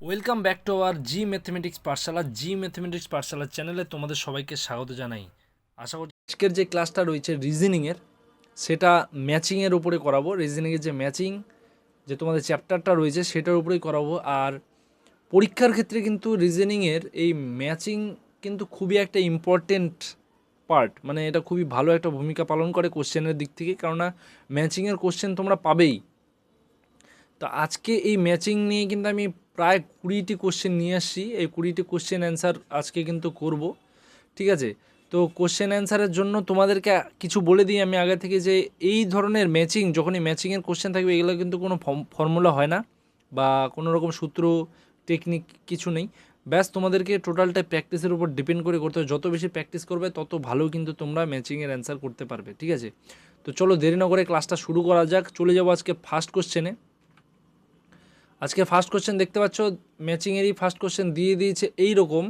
Welcome back to our G mathematics পাঠশালা চ্যানেলে তোমাদের সবাইকে স্বাগত জানাই। আশা করছি আজকের যে ক্লাসটা রয়েছে রিজনিংয়ের, সেটা ম্যাচিংয়ের উপরে করাবো। রিজনিংয়ের যে ম্যাচিং, যে তোমাদের চ্যাপ্টারটা রয়েছে সেটার উপরেই করাবো। আর পরীক্ষার ক্ষেত্রে কিন্তু রিজনিংয়ের এই ম্যাচিং কিন্তু খুবই একটা ইম্পর্টেন্ট পার্ট, মানে এটা খুবই ভালো একটা ভূমিকা পালন করে কোশ্চেনের দিক থেকে, কেননা ম্যাচিংয়ের কোশ্চেন তোমরা পাবেই। তো আজকে এই ম্যাচিং নিয়ে কিন্তু আমি প্রায় 20টি কোশ্চেন নিয়ে আসছি। এই 20টি কোশ্চেন অ্যান্সার আজকে কিন্তু করব, ঠিক আছে? তো কোশ্চেন অ্যান্সারের জন্য তোমাদেরকে কিছু বলে দিই আমি আগে থেকে, যে এই ধরনের ম্যাচিং, যখনই ম্যাচিংয়ের কোশ্চেন থাকবে, এগুলো কিন্তু কোনো ফর্মুলা হয় না বা কোনো রকম সূত্র টেকনিক কিছু নেই। ব্যাস তোমাদেরকে টোটালটা প্র্যাকটিসের উপর ডিপেন্ড করে করতে হবে। যত বেশি প্র্যাকটিস করবে তত ভালো কিন্তু তোমরা ম্যাচিংয়ের অ্যান্সার করতে পারবে, ঠিক আছে? তো চলো দেরি না করে ক্লাসটা শুরু করা যাক। চলে যাবো আজকে ফার্স্ট কোশ্চেনে। আজকে ফার্স্ট কোশ্চেন দেখতে পাচ্ছ, ম্যাচিংয়েরই ফার্স্ট কোশ্চেন দিয়ে দিয়েছে এই রকম,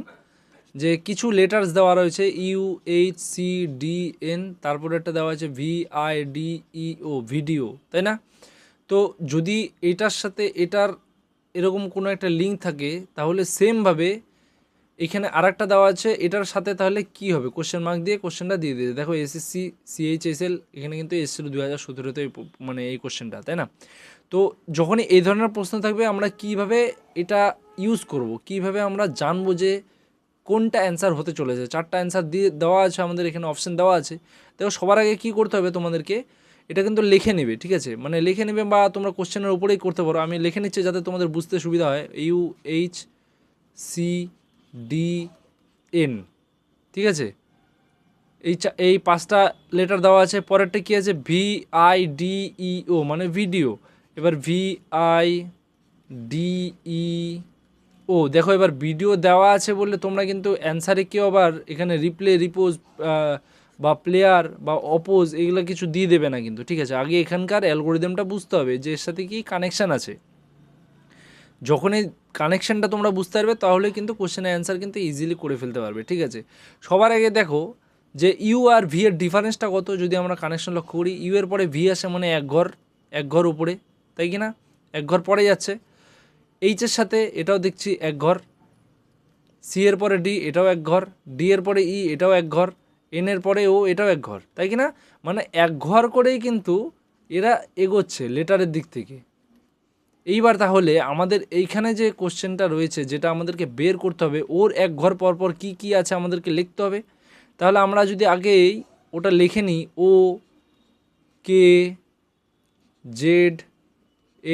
যে কিছু লেটার্স দেওয়া রয়েছে U H C D N, তারপরে একটা দেওয়া আছে V I D E O, video, তাই না? তো যদি এটার সাথে এটার এরকম কোনো একটা লিঙ্ক থাকে, তাহলে সেমভাবে এখানে আরেকটা দেওয়া আছে এটার সাথে, তাহলে কি হবে? কোশ্চেন মার্ক দিয়ে কোশ্চেনটা দিয়ে দিয়েছে। দেখো এসএসসি সিএইচএসএল এখানে কিন্তু এসেছিল 2017-তে, মানে এই কোশ্চেনটা, তাই না? তো যখনই এই ধরনের প্রশ্ন থাকবে, আমরা কিভাবে এটা ইউজ করব, কিভাবে আমরা জানবো যে কোনটা অ্যান্সার হতে চলেছে। চারটা অ্যান্সার দিয়ে দেওয়া আছে আমাদের এখানে, অপশান দেওয়া আছে। দেখো সবার আগে কী করতে হবে তোমাদেরকে, এটা কিন্তু লিখে নেবে, ঠিক আছে? মানে লিখে নেবে, বা তোমরা কোশ্চেনের উপরেই করতে পারো। আমি লিখে নিচ্ছি যাতে তোমাদের বুঝতে সুবিধা হয়। U H C D N, ঠিক আছে? এই পাঁচটা লেটার দেওয়া আছে। পরেরটা কী আছে? ভি আই ডি ই ও, মানে ভিডিও। এবার ভি আই ডি ই ও, দেখো এবার ভিডিও দেওয়া আছে বললে তোমরা কিন্তু অ্যান্সারে কেউ আবার এখানে রিপ্লে, রিপোজ বা প্লেয়ার বা অপোজ এগুলো কিছু দিয়ে দেবে না কিন্তু, ঠিক আছে? আগে এখানকার অ্যালগোরিদমটা বুঝতে হবে যে এর সাথে কি কানেকশান আছে। যখন এই কানেকশানটা তোমরা বুঝতে পারবে, তাহলে কিন্তু কোশ্চেনের অ্যান্সার কিন্তু ইজিলি করে ফেলতে পারবে, ঠিক আছে? সবার আগে দেখো যে ইউ আর ভি এর ডিফারেন্সটা কত। যদি আমরা কানেকশন লক্ষ্য করি, ইউ এর পরে ভি আসে, মানে এক ঘর উপরে, তাই কি না? এক ঘর পরে যাচ্ছে। এইচের সাথে এটাও দেখছি এক ঘর, সি এর পরে ডি, এটাও এক ঘর, ডি এর পরে ই, এটাও এক ঘর, এন এর পরে ও, এটাও এক ঘর, তাই কি না? মানে এক ঘর করেই কিন্তু এরা এগোচ্ছে লেটারের দিক থেকে। এইবার তাহলে আমাদের এইখানে যে কোশ্চেনটা রয়েছে, যেটা আমাদেরকে বের করতে হবে, ওর এক ঘর পর পর কী কী আছে আমাদেরকে লিখতে হবে। তাহলে আমরা যদি আগেই ওটা লিখে নিই, ও কে জেড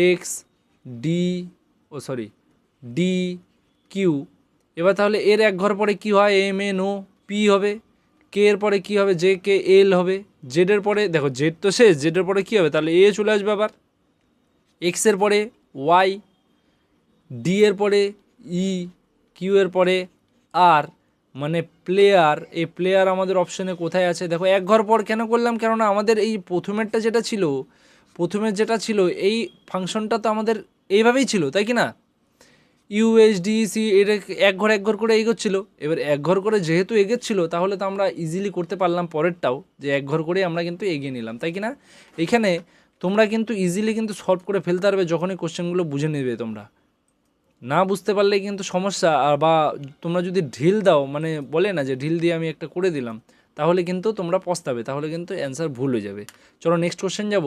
এক্স ডি, ও সরি, ডি কিউ। এবার তাহলে এর এক ঘর পরে কি হয়? এম এন ও পি হবে। কে এর পরে কি হবে? জে কে এল হবে। জেডের পরে দেখো জেড তো শেষ, জেডের পরে কী হবে? তাহলে এ চলে আসবে আবার। এক্সের পরে ওয়াই, ডি এর পরে ই, কিউ এর পরে আর, মানে প্লেয়ার। এই প্লেয়ার আমাদের অপশনে কোথায় আছে? দেখো এক ঘর পর কেন করলাম? কেননা আমাদের এই প্রথমেরটা যেটা ছিল, প্রথমের যেটা ছিল এই ফাংশনটা তো আমাদের এইভাবেই ছিল, তাই কি না? ইউএসডিসি এটা এক ঘর করে এগোচ্ছিলো। এবার এক ঘর করে যেহেতু এগোচ্ছিলো, তাহলে তো আমরা ইজিলি করতে পারলাম পরেরটাও, যে এক ঘর করে আমরা কিন্তু এগিয়ে নিলাম, তাই কি না? এখানে তোমরা কিন্তু ইজিলি কিন্তু সলভ করে ফেলতে পারবে যখনই কোশ্চেনগুলো বুঝে নেবে। তোমরা না বুঝতে পারলে কিন্তু সমস্যা, আর বা তোমরা যদি ঢিল দাও, মানে বলে না যে ঢিল দিয়ে আমি একটা করে দিলাম, তাহলে কিন্তু তোমরা পস্তাবে, তাহলে কিন্তু অ্যান্সার ভুল হয়ে যাবে। চলো নেক্সট কোশ্চেন যাব।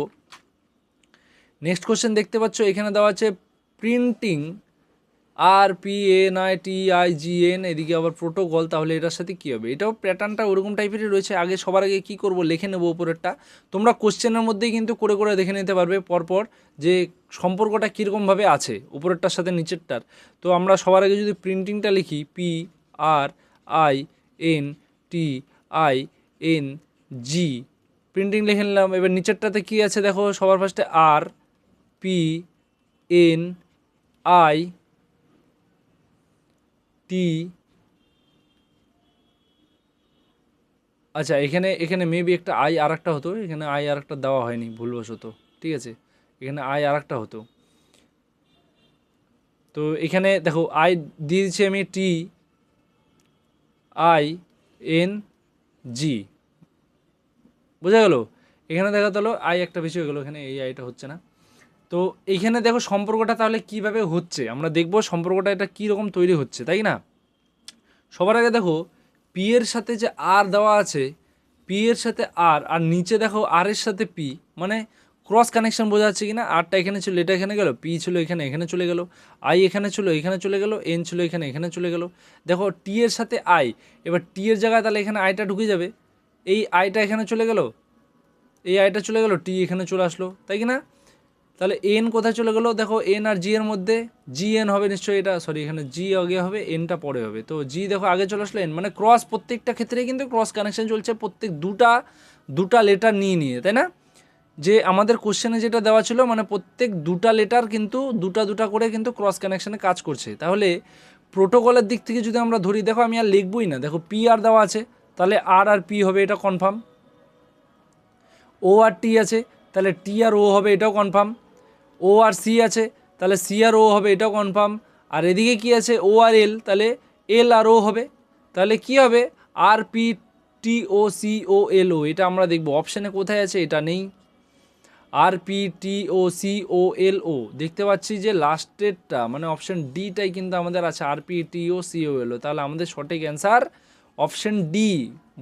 নেক্সট কোশ্চেন দেখতে পাচ্ছ এখানে দেওয়া আছে printing, R P N I T I G N, এদিকে আবার প্রোটোকল। তাহলে এটার সাথে কী হবে? এটাও প্যাটার্নটা ওরকম টাইপেরই রয়েছে। আগে সবার আগে কী করবো? লিখে নেবো উপরেরটা। তোমরা কোশ্চেনের মধ্যেই কিন্তু করে করে দেখে নিতে পারবে পরপর যে সম্পর্কটা কীরকমভাবে আছে উপরেরটার সাথে নিচেরটার। তো আমরা সবার আগে যদি প্রিন্টিংটা লিখি, P R I N T I N G, printing লিখে নিলাম। এবার নিচেরটাতে কী আছে দেখো, সবার ফার্স্টে R P N I T, আচ্ছা এখানে এখানে মেবি একটা আই আর একটা হতো, এখানে আই আর একটা দেওয়া হয়নি ভুলবশত, ঠিক আছে? এখানে আই আর একটা হতো। তো এখানে দেখো আই দিয়ে দিচ্ছি আমি টি আই এন জি, বোঝা গেল? এখানে দেখা গেলো আই একটা বেশি হয়ে গেলো, এখানে এই আইটা হচ্ছে না। তো এইখানে দেখো সম্পর্কটা তাহলে কিভাবে হচ্ছে আমরা দেখব সম্পর্কটা এটা কীরকম তৈরি হচ্ছে, তাই না? সবার আগে দেখো পি এর সাথে যে আর দেওয়া আছে, পি এর সাথে আর, আর নিচে দেখো আর এর সাথে পি, মানে ক্রস কানেকশন বোঝা যাচ্ছে কি না? আরটা এখানে ছিল, এটা এখানে গেল, পি ছিল এখানে, এখানে চলে গেল, আই এখানে ছিল, এখানে চলে গেল, এন ছিল এখানে, এখানে চলে গেল। দেখো টি এর সাথে আই, এবার টি এর জায়গায় তাহলে এখানে আইটা ঢুকে যাবে, এই আইটা এখানে চলে গেল, এই আইটা চলে গেল, টি এখানে চলে আসলো, তাই কি না? তাহলে এন কোথায় চলে গেলো? দেখো এন আর জি এর মধ্যে, জি এন হবে নিশ্চয়ই, এটা সরি এখানে জি আগে হবে, এনটা পরে হবে, তো জি দেখো আগে চলে আসলো, এন মানে ক্রস, প্রত্যেকটা ক্ষেত্রেই কিন্তু ক্রস কানেকশন চলছে, প্রত্যেক দুটা লেটার নিয়ে, তাই না? যে আমাদের কোশ্চেনে যেটা দেওয়া ছিল মানে প্রত্যেক দুটা লেটার কিন্তু দুটা করে কিন্তু ক্রস কানেকশানে কাজ করছে। তাহলে প্রোটোকলের দিক থেকে যদি আমরা ধরি, দেখো আমি আর লিখবই না, দেখো পি আর দেওয়া আছে, তাহলে আর পি হবে, এটা কনফার্ম। ও আর টি আছে, তাহলে টি আর ও হবে, এটাও কনফার্ম। ও আর সি আছে, তাহলে সি আর ও হবে, এটাও কনফার্ম। আর এদিকে কি আছে? ও আর এল, তাহলে এল আর ও হবে, তাহলে কি হবে? আর পি টি ও সি ও এল ও, এটা আমরা দেখব অপশানে কোথায় আছে, এটা নেই। আর পি টি ও সি ও এল ও, দেখতে পাচ্ছি যে লাস্টেরটা মানে অপশান ডিটাই কিন্তু আমাদের আছে, আর পি টি ও সি ও এল ও, তাহলে আমাদের সঠিক অ্যান্সার অপশান ডি।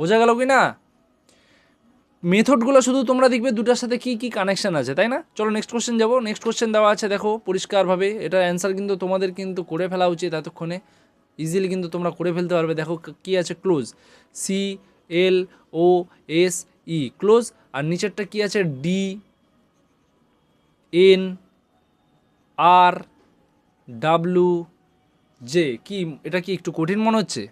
বোঝা গেল কি না? মেথডগুলো শুধু তোমরা দেখবে দুটার সাথে কি কি কানেকশন আছে, তাই না? চলো নেক্সট কোশ্চেন যাবো। নেক্সট কোশ্চেন দেওয়া আছে দেখো পরিষ্কারভাবে, এটার অ্যান্সার কিন্তু তোমাদের কিন্তু করে ফেলা উচিত এতক্ষণে, ইজিলি কিন্তু তোমরা করে ফেলতে পারবে। দেখো কি আছে? ক্লোজ, সি এল ও এস ই, ক্লোজ। আর নিচেরটা কি আছে? ডি এন আর ডাব্লু জে। কি এটা কি একটু কঠিন মনে হচ্ছে?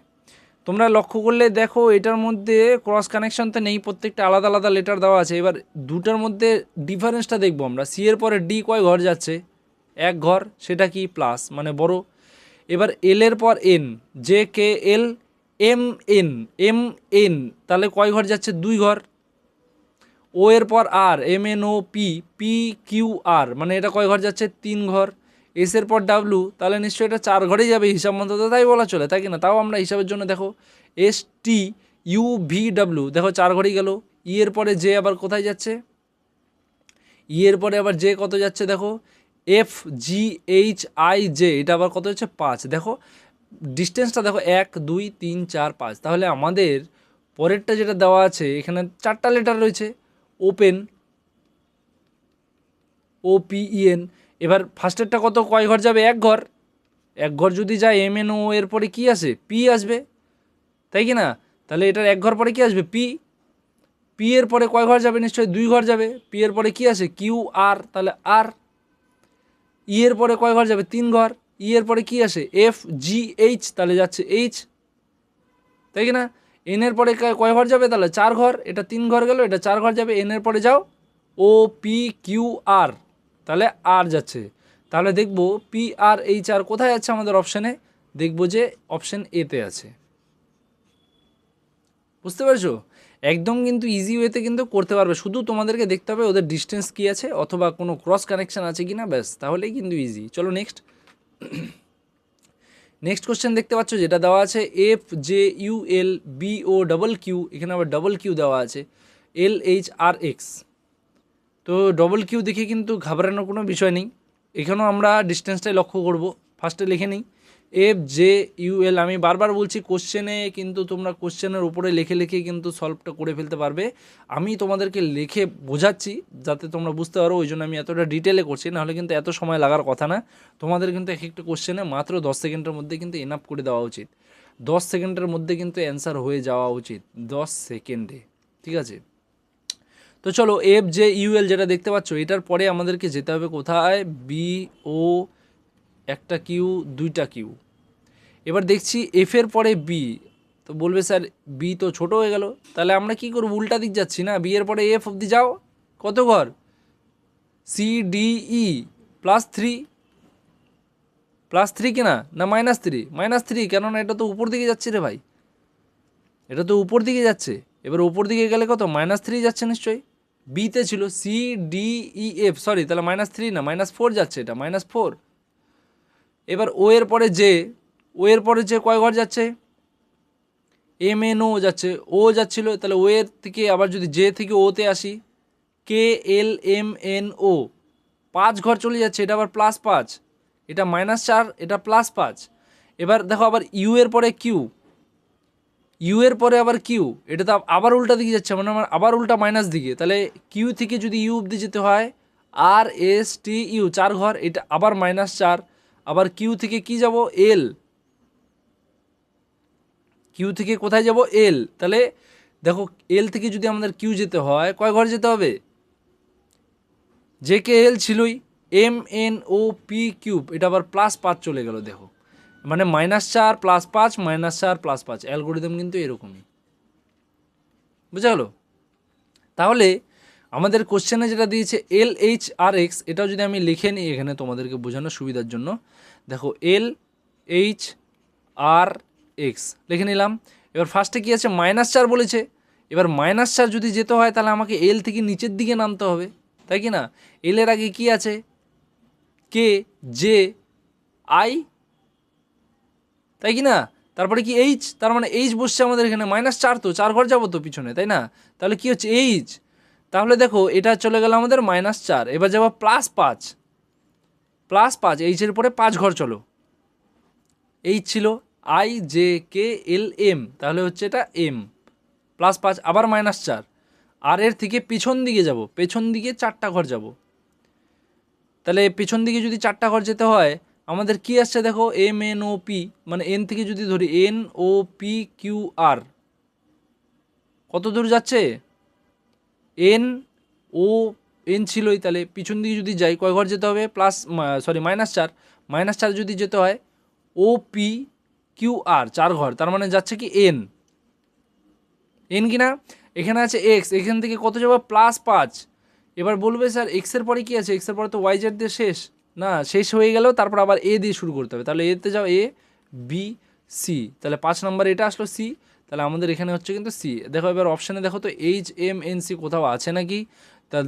তোমরা লক্ষ্য করলে দেখো এটার মধ্যে ক্রস কানেকশন তো নেই, প্রত্যেকটা আলাদা আলাদা লেটার দেওয়া আছে। এবার দুটার মধ্যে ডিফারেন্সটা দেখবো আমরা। সি এর পরে ডি কয় ঘর যাচ্ছে? এক ঘর, সেটা কি প্লাস মানে বড়। এবার এল এর পর N, J K L M N, M N, তাহলে কয় ঘর যাচ্ছে? দুই ঘর। ও এর পর R, M N O P, P Q R, মানে এটা কয় ঘর যাচ্ছে? তিন ঘর। এস এর পর ডাব্লু, তাহলে নিশ্চয়ই এটা চার ঘরেই যাবে হিসাব মতো, তো তাই বলা চলে, তাই কিনা? তাও আমরা হিসাবের জন্য দেখো S T U V W, দেখো চার ঘরেই গেল। ই এর পরে জে আবার কোথায় যাচ্ছে? ই এর পরে আবার জে কত যাচ্ছে? দেখো F G H I J, এটা আবার কত হচ্ছে? পাঁচ। দেখো ডিস্টেন্সটা দেখো, 1 2 3 4 5। তাহলে আমাদের পরেরটা যেটা দেওয়া আছে এখানে চারটা লেটার রয়েছে, open, O P E N. এবার ফার্স্টেরটা কত, কয় ঘর যাবে? এক ঘর। এক ঘর যদি যায়, এম এন ও এর পরে কী আসে? পি আসবে, তাই কি না? তাহলে এটার এক ঘর পরে কী আসবে? পি। পি এর পরে কয় ঘর যাবে? নিশ্চয়ই দুই ঘর যাবে। পি এর পরে কী আসে? কিউ আর, তাহলে আর। ই এর পরে কয় ঘর যাবে? তিন ঘর। ই এর পরে কী আসে? এফ জি এইচ, তাহলে যাচ্ছে এইচ, তাই কি না? এন এর পরে কয় ঘর যাবে? তাহলে চার ঘর। এটা তিন ঘর গেল, এটা চার ঘর যাবে। এন এর পরে যাও, ও পি কিউ আর, তাহলে আর যাচ্ছে। তাহলে দেখব পি আর এইচ আর কোথায় যাচ্ছে আমাদের অপশানে? দেখব যে অপশান এতে আছে। বুঝতে পারছো? একদম কিন্তু ইজি ওয়েতে কিন্তু করতে পারবে, শুধু তোমাদেরকে দেখতে হবে ওদের ডিস্টেন্স কী আছে অথবা কোনো ক্রস কানেকশান আছে কি না, ব্যাস তাহলেই কিন্তু ইজি। চলো নেক্সট। নেক্সট কোশ্চেন দেখতে পাচ্ছ যেটা দেওয়া আছে, F J U L B O double Q, এখানে আবার ডবল কিউ দেওয়া আছে, এল এইচ আর এক্স। তো ডবল কিউ দেখে কিন্তু ঘাবড়ানোর কোনো বিষয় নেই, এখানেও আমরা ডিস্টেন্সটাই লক্ষ্য করব। ফার্স্টে লিখে নিই এফ জে ইউ এল। আমি বারবার বলছি কোশ্চেনে কিন্তু তোমরা কোশ্চেনের উপরে লিখে লিখে কিন্তু সলভটা করে ফেলতে পারবে। আমি তোমাদেরকে লিখে বোঝাচ্ছি যাতে তোমরা বুঝতে পারো, ওই জন্য আমি এতটা ডিটেলে করছি, নাহলে কিন্তু এত সময় লাগার কথা না। তোমাদের কিন্তু এক একটা কোশ্চেনে মাত্র 10 সেকেন্ডের মধ্যে কিন্তু এনাফ করে দেওয়া উচিত। 10 সেকেন্ডের মধ্যে কিন্তু অ্যান্সার হয়ে যাওয়া উচিত, 10 সেকেন্ডে, ঠিক আছে? তো চলো এফ জে ইউএল যেটা দেখতে পাচ্ছ, এটার পরে আমাদেরকে যেতে হবে কোথায়? বি ও, একটা কিউ, দুইটা কিউ। এবার দেখছি এফের পরে বি, তো বলবে স্যার বি তো ছোট হয়ে গেল, তাহলে আমরা কি করব? উল্টা দিক যাচ্ছি না, বি এর পরে এফ অবধি যাও, কত ঘর? C D E plus three, plus three কিনা না মাইনাস থ্রি? মাইনাস থ্রি, কেননা এটা তো উপর দিকে যাচ্ছে রে ভাই, এটা তো উপর দিকে যাচ্ছে। এবার উপর দিকে গেলে কত? মাইনাস থ্রি যাচ্ছে নিশ্চয়ই। বিতে ছিল C D E F, sorry তাহলে মাইনাস থ্রি না মাইনাস ফোর যাচ্ছে, এটা মাইনাস ফোর। এবার ও এর পরে জে, ও এর পরে যে কয় ঘর যাচ্ছে? এম এন ও যাচ্ছে, ও যাচ্ছিলো, তাহলে ও এর থেকে আবার যদি জে থেকে ওতে আসি, কে এল এম এন ও 5 ঘর চলে যাচ্ছে, এটা আবার +5, এটা -4, এটা +5। এবার দেখো আবার ইউ এর পরে কিউ, ইউ এর পরে আবার কিউ, এটা তো আবার উল্টা দিকে যাচ্ছে, মানে আমার আবার উল্টা মাইনাস দিকে। তাহলে কিউ থেকে যদি ইউ অব্দি যেতে হয় RSTU 4 ঘর, এটা আবার -4। আবার কিউ থেকে কি যাব, এল, কিউ থেকে কোথায় যাব, এল। তাহলে দেখো এল থেকে যদি আমাদের কিউ যেতে হয় কয় ঘর যেতে হবে, জে কে এল ছিলই, MNOP কিউব, এটা আবার +5 চলে গেল। দেখো মানে -4 +5 -4 +5, অ্যালগোরিদম কিন্তু এরকমই, বুঝা গেল। তাহলে আমাদের কোশ্চেনে যেটা দিয়েছে LHRX, এটাও যদি আমি লিখে নিই এখানে তোমাদেরকে বোঝানোর সুবিধার জন্য, দেখো LHRX লিখে নিলাম। এবার ফার্স্টে কি আছে, -4 বলেছে। এবার -4 যদি যেতে হয় তাহলে আমাকে এল থেকে নিচের দিকে নামতে হবে, তাই কি না। এল এর আগে কি আছে, কে, জে, আই, তাই কি না। তারপরে কি এইচ, তার মানে এইচ বসছে আমাদের এখানে, -4 তো 4 ঘর যাবো তো পিছনে, তাই না। তাহলে কি হচ্ছে, এইচ। তাহলে দেখো এটা চলে গেল আমাদের -4, এবার যাবো +5, +5, এইচের পরে 5 ঘর চলো, এইচ ছিল IJKLM, তাহলে হচ্ছে এটা এম, +5 আবার -4, আর এর থেকে পিছন দিকে যাব, পেছন দিকে 4টা ঘর যাব। তাহলে পেছন দিকে যদি 4টা ঘর যেতে হয় আমাদের কি আসছে, দেখো MNOP, মানে এন থেকে যদি ধরি NOPQR, কত দূর যাচ্ছে, এন ছিলই, তাহলে পিছন দিকে যদি যাই কয় ঘর যেতে হবে, -4, -4 যদি যেতে হয় OPQR 4 ঘর, তার মানে যাচ্ছে কি এন কিনা। এখানে আছে এক্স, এখান থেকে কত যাবো, +5। এবার বলবে স্যার এক্সের পরে কি আছে, এক্সের পরে তো ওয়াইজেড দিয়ে শেষ, না শেষ হয়ে গেলেও তারপর আবার এ দিয়ে শুরু করতে হবে। তাহলে এতে যাও ABC, তাহলে 5 নম্বর এটা আসলো সি, তাহলে আমাদের এখানে হচ্ছে কিন্তু সি। দেখো এবার অপশানে দেখো তো HMNC কোথাও আছে নাকি,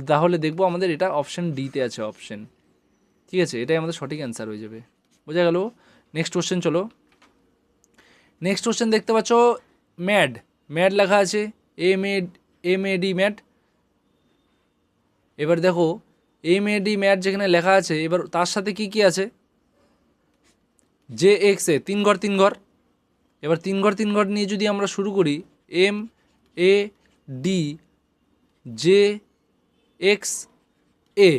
তাহলে দেখবো আমাদের এটা অপশান ডিতে আছে, অপশান, ঠিক আছে, এটাই আমাদের সঠিক অ্যান্সার হয়ে যাবে, বোঝা গেল। নেক্সট কোশ্চেন চলো। নেক্সট কোশ্চেন দেখতে পাচ্ছ, ম্যাড, ম্যাড লেখা আছে, MAD ম্যাড। এবার দেখো MAD ম্যাড যেখানে লেখা আছে, এবার তার সাথে কি কি আছে, JX এ 3 ঘর 3 ঘর। এবার 3 ঘর 3 ঘর নিয়ে যদি আমরা শুরু করি, MADJXA,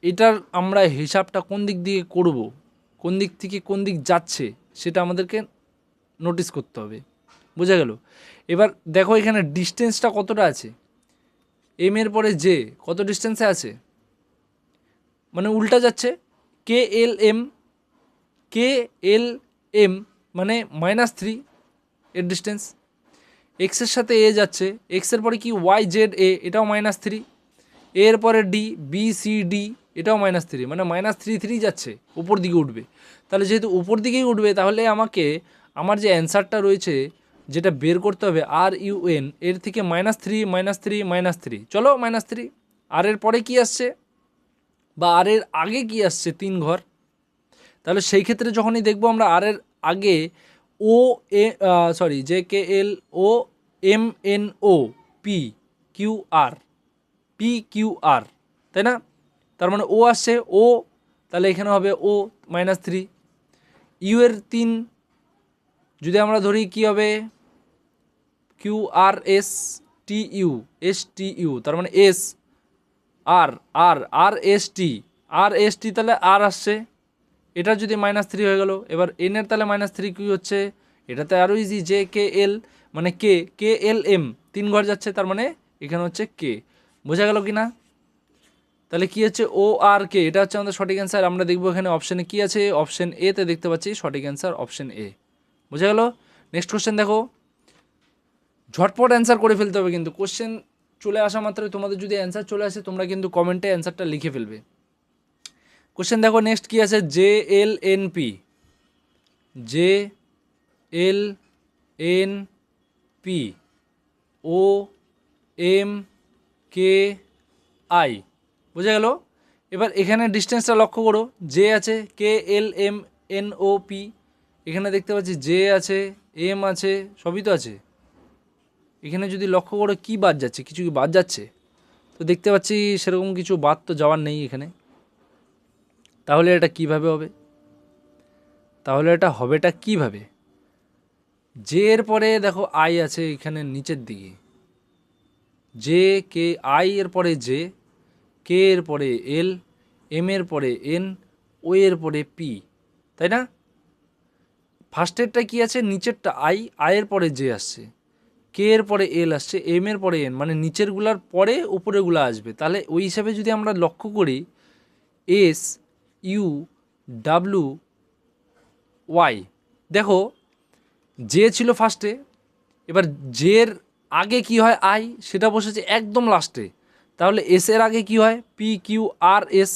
এটার আমরা হিসাবটা কোন দিক দিয়ে করব, কোন দিক থেকে কোন দিক যাচ্ছে সেটা আমাদেরকে নোটিস করতে হবে, বোঝা গেল। এবার দেখো এখানে ডিস্টেন্সটা কতটা আছে, এম এর পরে জে কত ডিস্টেন্সে আছে, মানে উল্টা যাচ্ছে, KLM মানে -3 এর ডিস্টেন্স, এক্সের সাথে এ যাচ্ছে, এক্সের পরে কি YZA, এটাও -3, এর পরে BCD, এটাও -3, মানে -3 যাচ্ছে, উপর দিকে উঠবে। তাহলে যেহেতু উপর দিকেই উঠবে তাহলে আমাকে আমার যে অ্যান্সারটা রয়েছে যেটা বের করতে হবে RUN, এর থেকে -3 -3 -3, চলো -3, আর এর পরে কি আসছে বা আর এর আগে কি আসছে, 3 ঘর। তাহলে সেই ক্ষেত্রে যখনই দেখবো আমরা আর এর আগে JKLOMNOPQR, তাই না, তার মানে ও আসছে ও, তাহলে এখানে হবে ও -3। ইউ এর 3 যদি আমরা ধরি কি হবে, QRSTU, তার মানে এস, RST, তাহলে আর আসছে, এটা যদি -3 হয়ে গেল। এবার এন এর তাহলে -3 কি হচ্ছে, এটাতে আরও ইজি, JKL মানে KLM 3 ঘর যাচ্ছে, তার মানে এখানে হচ্ছে কে, বোঝা গেল কি না। তাহলে কি হচ্ছে ORK, এটা হচ্ছে আমাদের সঠিক অ্যান্সার। আমরা দেখবো এখানে অপশানে কি আছে, অপশান এ তে দেখতে পাচ্ছি সঠিক অ্যান্সার অপশান এ, বোঝা গেল। নেক্সট কোশ্চেন দেখো, ঝটপট অ্যান্সার করে ফেলতে হবে কিন্তু, কোশ্চেন চলে আসা মাত্রই তোমাদের যদি অ্যান্সার চলে আসে তোমরা কিন্তু কমেন্টে অ্যান্সারটা লিখে ফেলবে। কোশ্চেন দেখো নেক্সট কি আছে, JLNP OMKI, বোঝা গেল। এবার এখানে ডিস্টেন্সটা লক্ষ্য করো, জে আছে, KLMNOP, এখানে দেখতে পাচ্ছি জে আছে, এম আছে, সবই তো আছে। এখানে যদি লক্ষ্য করো কি বাদ যাচ্ছে, কিছু কি বাদ যাচ্ছে, তো দেখতে পাচ্ছি সেরকম কিছু বাদ তো যাওয়ার নেই এখানে। তাহলে এটা কিভাবে হবে? তাহলে এটা হবেটা কিভাবে? জে এর পরে দেখো আই আছে এখানে নিচের দিকে, জে কে, আই এর পরে জে, কে এর পরে এল, এম এর পরে এন, ও এর পরে পি, তাই না? ফার্স্টেরটা কি আছে, নিচেরটা আই, আয়ের পরে জে আসছে, কে এর পরে এল আসছে, এম এর পরে এন, মানে নিচেরগুলার পরে উপরেগুলো আসবে। তাহলে ওই হিসাবে যদি আমরা লক্ষ্য করি, এস ইউ ডাব্লু ওয়াই, দেখো জে ছিল ফার্স্টে, এবার জের আগে কি হয় আই, সেটা বসেছে একদম লাস্টে। তাহলে এস এর আগে কি হয় পি কিউ আর এস,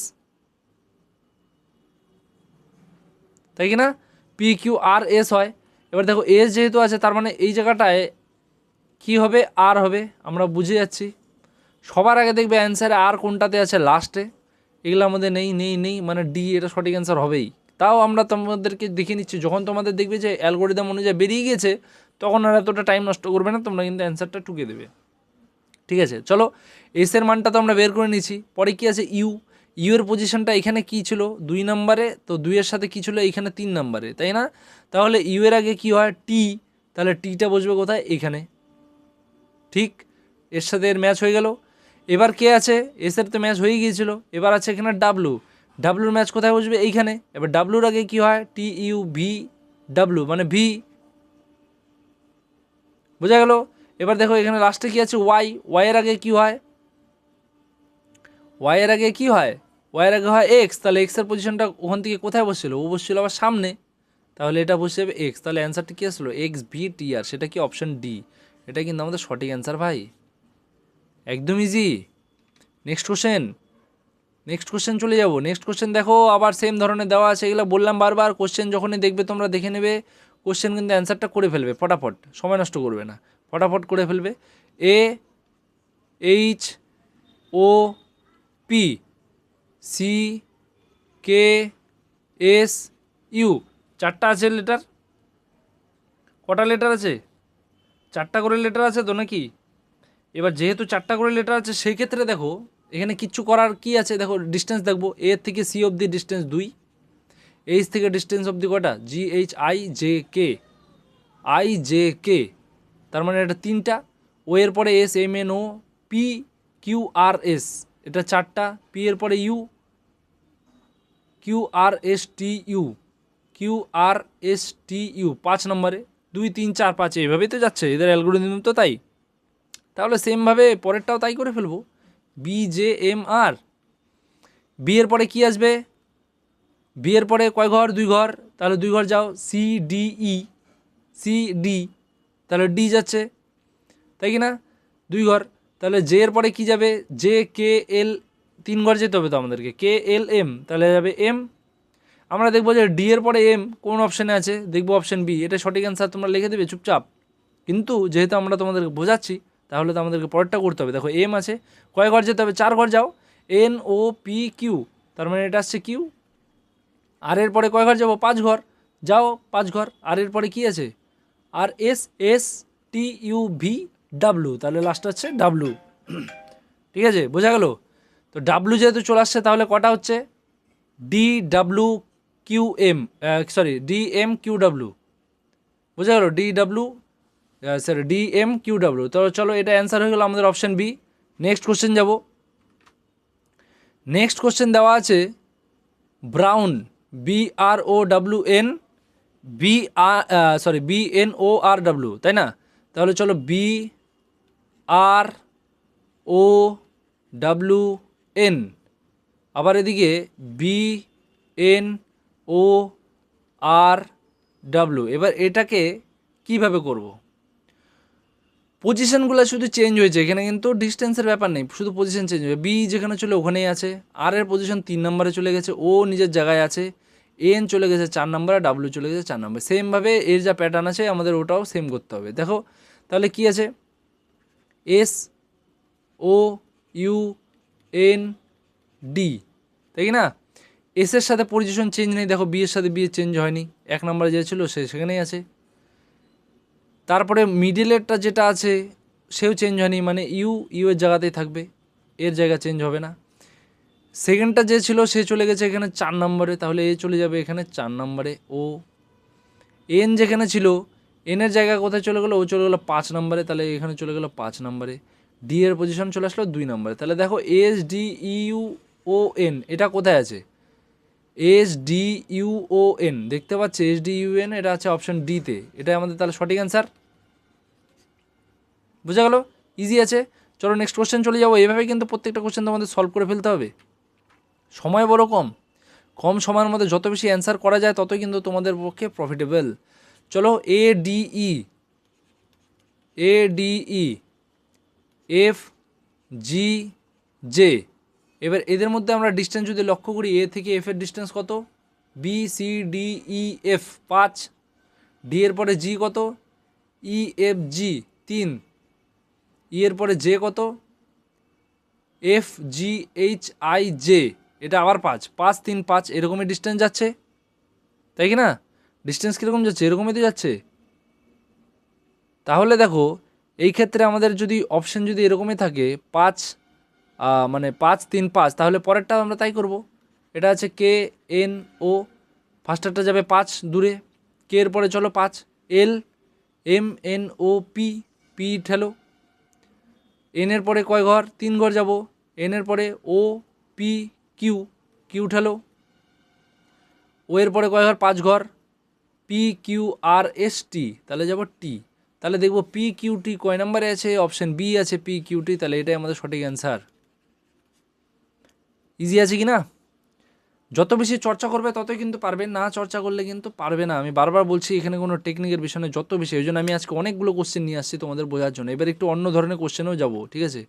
তাই কি না? পি কিউ আর এস হয়। এবার দেখো এস যেহেতু আছে তার মানে এই জায়গাটায় কি হবে, আর হবে, আমরা বুঝে যাচ্ছি। সবার আগে দেখবে অ্যান্সারে আর কোনটাতে আছে, লাস্টে। এগুলোর মধ্যে নেই নেই নেই, মানে ডি এটা সঠিক অ্যান্সার হবেই। তাও আমরা তোমাদেরকে দেখে নিচ্ছি, যখন তোমাদের দেখবে যে অ্যালগোরিদম অনুযায়ী বেরিয়ে গেছে তখন আর এতটা টাইম নষ্ট করবে না, তোমরা কিন্তু অ্যান্সারটা টুকে দেবে। ঠিক আছে, চলো এস এর মানটা তো আমরা বের করে নিয়েছি। পরে কি আছে ইউ, ইউ এর পজিশনটা এখানে কি ছিল 2 নম্বরে, তো 2 এর সাথে কি ছিল এখানে 3 নম্বরে, তাই না? তাহলে ইউ এর আগে কি হয় টি, তাহলে টিটা বসবে কোথায়, এখানে। ঠিক, এর সাথে এর ম্যাচ হয়ে গেল। এবার কে আছে, এস এর তো ম্যাচ হয়ে গিয়েছিল, এবার আছে এখানে ডাব্লু, ডাব্লুর ম্যাচ কোথায় বসবে, এইখানে। এবার ডাব্লুর আগে কি হয় টি ইউ ভি ডাব্লু, মানে ভি, বোঝা গেল? এবার দেখো এখানে লাস্টে কি আছে ওয়াই, ওয়াইয়ের আগে কি হয়, ওয়াইয়ের আগে কি হয়, ওয়াইয়ের আগে হয় এক্স, তাহলে এক্সের পজিশনটা ওখান থেকে কোথায় বসছিল, ও বসছিল আবার সামনে, তাহলে এটা বসে যাবে এক্স। তাহলে অ্যান্সারটা কী আসলো, এক্স ভি টি আর, সেটা কি অপশন ডি। এটা কিন্তু আমাদের সঠিক অ্যান্সার ভাই, একদম easy. Next question, next question চলে যাবো। নেক্সট কোশ্চেন দেখো আবার সেম ধরনের দেওয়া আছে, এগুলো বললাম বারবার, কোশ্চেন যখনই দেখবে তোমরা দেখে নেবে, কোশ্চেন কিন্তু অ্যান্সারটা করে ফেলবে ফটাফট, সময় নষ্ট করবে না, ফটাফট করে ফেলবে। A H O P C K S U, চারটা আছে লেটার, কটা লেটার আছে, চারটা করে লেটার আছে তো নাকি? এবার যেহেতু চারটা করে লেটার আছে সেই ক্ষেত্রে দেখো এখানে কিচ্ছু করার কি আছে, দেখো ডিস্টেন্স দেখবো, এ থেকে সি অবধি ডিস্টেন্স 2, এইচ থেকে ডিস্টেন্স অবধি কটা, G H I J K, I J K, তার মানে এটা 3টা। ও এর পরে S M N O P Q R S, এটা 4টা। পি এর পরে U, Q R S T U, Q R S T U 5 নম্বরে, 2 3 4 5, এইভাবেই তো যাচ্ছে এদের অ্যালগোরিদম তো তাই। তাহলে সেমভাবে পরেরটাও তাই করে ফেলবো, B J M R. B এর পরে কি আসবে, বি এর পরে কয় ঘর, 2 ঘর, তাহলে 2 ঘর যাও, C D E, C D, তাহলে ডি যাচ্ছে, তাই কি না, 2 ঘর। তাহলে জে এর পরে কি যাবে, জে কে এল, 3 ঘর যেতে হবে তো আমাদেরকে, কে এল এম, তাহলে যাবে এম। আমরা দেখবো যে ডি এর পরে এম কোন অপশানে আছে, দেখবো অপশান বি, এটা সঠিক অ্যান্সার, তোমরা লিখে দেবে চুপচাপ। কিন্তু যেহেতু আমরা তোমাদেরকে বোঝাচ্ছি তাহলে তো আমাদেরকে পরেরটা করতে হবে। দেখো এম আছে, কয় ঘর যেতে হবে, 4 ঘর যাও, এন ও পি কিউ, তার মানে এটা আসছে কিউ। আর এর পরে কয় ঘর যাবো, 5 ঘর যাও, 5 ঘর। আর এর পরে কি আছে, R S S T U V W, তাহলে লাস্ট হচ্ছে ডাব্লু। ঠিক আছে, বোঝা গেল? তো ডাব্লু যেহেতু চলে আসছে তাহলে কটা হচ্ছে, D W Q M, sorry D M Q W, বোঝা গেল, D W sir D M Q W. তো চলো এটা অ্যান্সার হয়ে গেল আমাদের অপশান বি। নেক্সট কোশ্চেন যাব। নেক্সট কোশ্চেন দেওয়া আছে brown, B R O W N, B R sorry B N O R W, তাই না? তাহলে চলো B R O W N, আবার এদিকে B N O R W. এবার এটাকে কিভাবে করব, পজিশনগুলো শুধু চেঞ্জ হয়েছে, এখানে কিন্তু ডিস্টেন্সের ব্যাপার নেই, শুধু পজিশন চেঞ্জ হয়েছে। বি যেখানে চলে ওখানেই আছে, আর এর পজিশন 3 নম্বরে চলে গেছে, ও নিজের জায়গায় আছে, এন চলে গেছে 4 নম্বরে, ডাব্লু চলে গেছে 4 নম্বরে। সেমভাবে এর যা প্যাটার্ন আছে আমাদের ওটাও সেম করতে হবে। দেখো তাহলে কি আছে, S O U N D, তাই কি না? এসের সাথে পজিশন চেঞ্জ নেই, দেখো বি এর সাথে বি এর চেঞ্জ হয়নি, 1 নম্বরে যে ছিল সে সেখানেই আছে। তারপরে মিডিলেরটা যেটা আছে সেও চেঞ্জ হয়নি, মানে ইউ ইউ এর জায়গাতেই থাকবে, এর জায়গা চেঞ্জ হবে না। সেকেন্ডটা যে ছিল সে চলে গেছে এখানে 4 নম্বরে, তাহলে এ চলে যাবে এখানে 4 নম্বরে। ও এন যেখানে ছিল এনের জায়গা কোথায় চলে গেলো, ও চলে গেলো 5 নম্বরে, তাহলে এখানে চলে গেলো 5 নম্বরে। ডি এর পজিশন চলে আসলো 2 নম্বরে। তাহলে দেখো S D U O N এটা কোথায় আছে, S D U O N দেখতে পাচ্ছি, এস ডি ইউ এন এটা আছে অপশন ডিতে, এটা আমাদের তাহলে সঠিক অ্যান্সার। বোঝা গেল, ইজি আছে। চলো নেক্সট কোশ্চেন চলে যাবো। এইভাবে কিন্তু প্রত্যেকটা কোশ্চেন তোমাদের সলভ করে ফেলতে হবে। সময় বড় কম, কম সময়ের মধ্যে যত বেশি অ্যান্সার করা যায় ততই কিন্তু তোমাদের পক্ষে প্রফিটেবল। চলো এ ডিই, এ ডিই, এফ জি জে, এবার এদের মধ্যে আমরা ডিস্টেন্স যদি লক্ষ্য করি, এ থেকে এফ এর ডিস্টেন্স কত, B C D E F 5, D এর পরে জি কত, ই এফ জি 3, ই এর পরে জে কত, F G H I J এটা আবার 5, 5 3 5 এরকমই ডিস্টেন্স যাচ্ছে, তাই কি না? ডিস্টেন্স কীরকম যাচ্ছে, এরকমই তো যাচ্ছে। তাহলে দেখো এই ক্ষেত্রে আমাদের যদি অপশন যদি এরকমই থাকে 5 মানে 5 3 5, তাহলে পরেরটা আমরা তাই করব। এটা আছে কে এন ও, ফার্স্টারটা যাবে 5 দূরে, কে এর পরে চলো 5, L M N O P, P ঠেলো, এন এর পরে কয় ঘর, 3 ঘর যাব, এন এর পরে ও পি কিউ, কিউ ঠেলো, ও এর পরে কয় ঘর, 5 ঘর, পি কিউ আর এস টি, তাহলে যাব টি, তাহলে দেখব পি কিউ টি কয় নাম্বারে আছে, অপশন বি আছে পি কিউ টি, তাহলে এটাই আমাদের সঠিক অ্যান্সার। ইজি আছে কি না? যত বেশি চর্চা করবে ততই কিন্তু পারবে, না চর্চা করলে কিন্তু পারবে না। আমি বারবার বলছি এখানে কোনো টেকনিকের বিষয় নয়, যত বেশি, ওই জন্য আমি আজকে অনেকগুলো কোশ্চেন নিয়ে আসছি তোমাদের বোঝার জন্য। এবার একটু অন্য ধরনের কোশ্চেনেও যাবো, ঠিক আছে?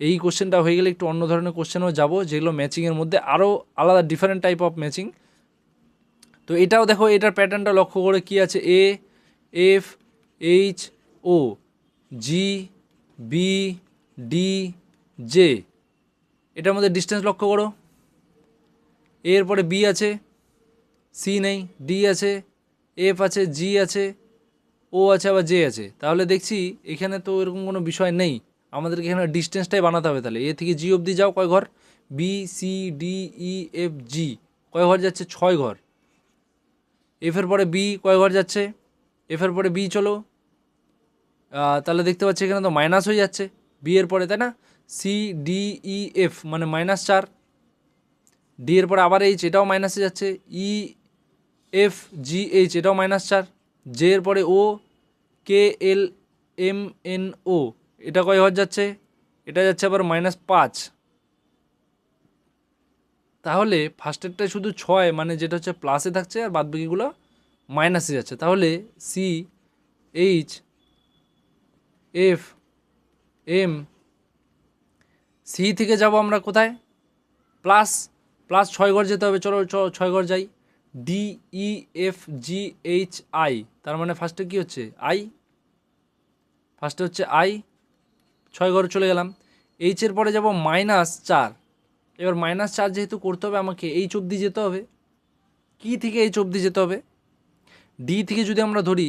এই কোশ্চেনটা হয়ে গেলে একটু অন্য ধরনের কোশ্চেনেও যাবো, যেগুলো ম্যাচিংয়ের মধ্যে আরও আলাদা ডিফারেন্ট টাইপ অফ ম্যাচিং। তো এটাও দেখো, এটার প্যাটার্নটা লক্ষ্য করে কি আছে, A F H O G B D J, এটার মধ্যে ডিস্টেন্স লক্ষ্য করো, এর পরে বি আছে, সি নেই, ডি আছে, এফ আছে, জি আছে, ও আছে, আবার জে আছে। তাহলে দেখছি এখানে তো এরকম কোনো বিষয় নেই, আমাদেরকে এখানে ডিস্টেন্সটাই বানাতে হবে। তাহলে এ থেকে জি অবধি যাও কয় ঘর, B C D E F G কয় ঘর যাচ্ছে, 6 ঘর। এফের পরে বি কয় ঘর যাচ্ছে, এফের পরে বি চলো, তাহলে দেখতে পাচ্ছি এখানে তো মাইনাস হয়ে যাচ্ছে বি এর পরে, তাই না? সি ডি ই এফ মানে -4, ডি এর পরে আবার এইচ, এটাও মাইনাসে যাচ্ছে, ই এফ জি এইচ এটাও -4, জে এর পরে ও কে এল এম এন ও এটা কয় ঘর যাচ্ছে, এটা যাচ্ছে আবার -5। তাহলে ফার্স্টেরটায় শুধু 6 মানে যেটা হচ্ছে প্লাসে থাকছে, আর বাদবাকিগুলো মাইনাসে যাচ্ছে। তাহলে C H F M, C থেকে যাব আমরা কোথায়, প্লাস, প্লাস 6 ঘর যেতে হবে, চলো 6 ঘর যাই, D E F G H I, তার মানে ফার্স্টে কী হচ্ছে আই, ফার্স্টে হচ্ছে আই, 6 ঘর চলে গেলাম। এইচের পরে যাব -4, এবার -4 যেহেতু করতে হবে আমাকে এইচ অবধি যেতে হবে, কি থেকে এইচ অবধি যেতে হবে, ডি থেকে যদি আমরা ধরি,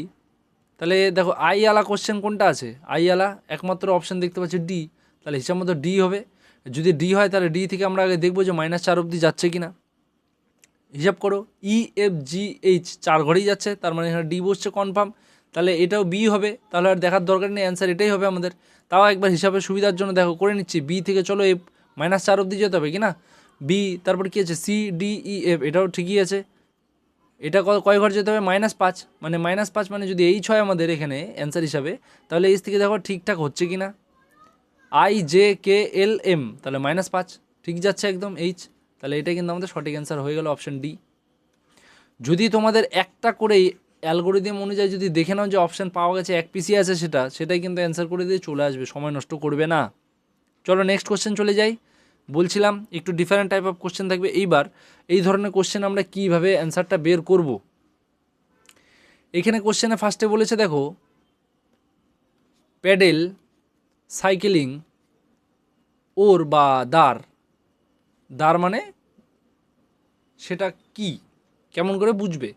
তাহলে দেখো আই আলা কোশ্চেন কোনটা আছে, আই আলা একমাত্র অপশান দেখতে পাচ্ছি ডি, তাহলে হিসাব মতো ডি হবে। যদি ডি হয় তাহলে ডি থেকে আমরা আগে দেখবো যে -4 অবধি যাচ্ছে কি না, হিসাব করো, ই এফ জি এইচ 4 ঘরেই যাচ্ছে, তার মানে এখানে ডি বসছে কনফার্ম, তাহলে এটাও বি হবে, তাহলে আর দেখার দরকার নেই, অ্যান্সার এটাই হবে আমাদের। তাও একবার হিসাবের সুবিধার জন্য দেখো করে নিচ্ছি, বি থেকে চলো এফ -4 অবধি যেতে হবে কি না, বি তারপর কী আছে সি ডি ই এফ, এটাও ঠিকই আছে, এটা কয় ঘর যেতে হবে, -5, মানে -5 মানে যদি এইচ হয় আমাদের এখানে অ্যান্সার হিসাবে, তাহলে এইচ থেকে দেখো ঠিকঠাক হচ্ছে কি না, I J K L M, তাহলে -5 ঠিক যাচ্ছে একদম এইচ, তাহলে এটা কিন্তু আমাদের সঠিক অ্যান্সার হয়ে গেল অপশান ডি। যদি তোমাদের একটা করেই অ্যালগোরিদম অনুযায়ী যদি দেখে নাও যে অপশান পাওয়া গেছে, এক পিসি আছে সেটাই কিন্তু অ্যান্সার করে দিয়ে চলে আসবে, সময় নষ্ট করবে না। চলো নেক্সট কোশ্চেন চলে যাই। বলছিলাম একটু ডিফারেন্ট টাইপ অফ কোশ্চেন থাকবে এইবার, এই ধরনের কোশ্চেন আমরা কীভাবে অ্যান্সারটা বের করব। এখানে কোশ্চেনে ফার্স্টে বলেছে দেখো, প্যাডেল সাইকেলিং ওর বা দাঁড়, দাঁড় মানে সেটা কি, কেমন করে বুঝবে,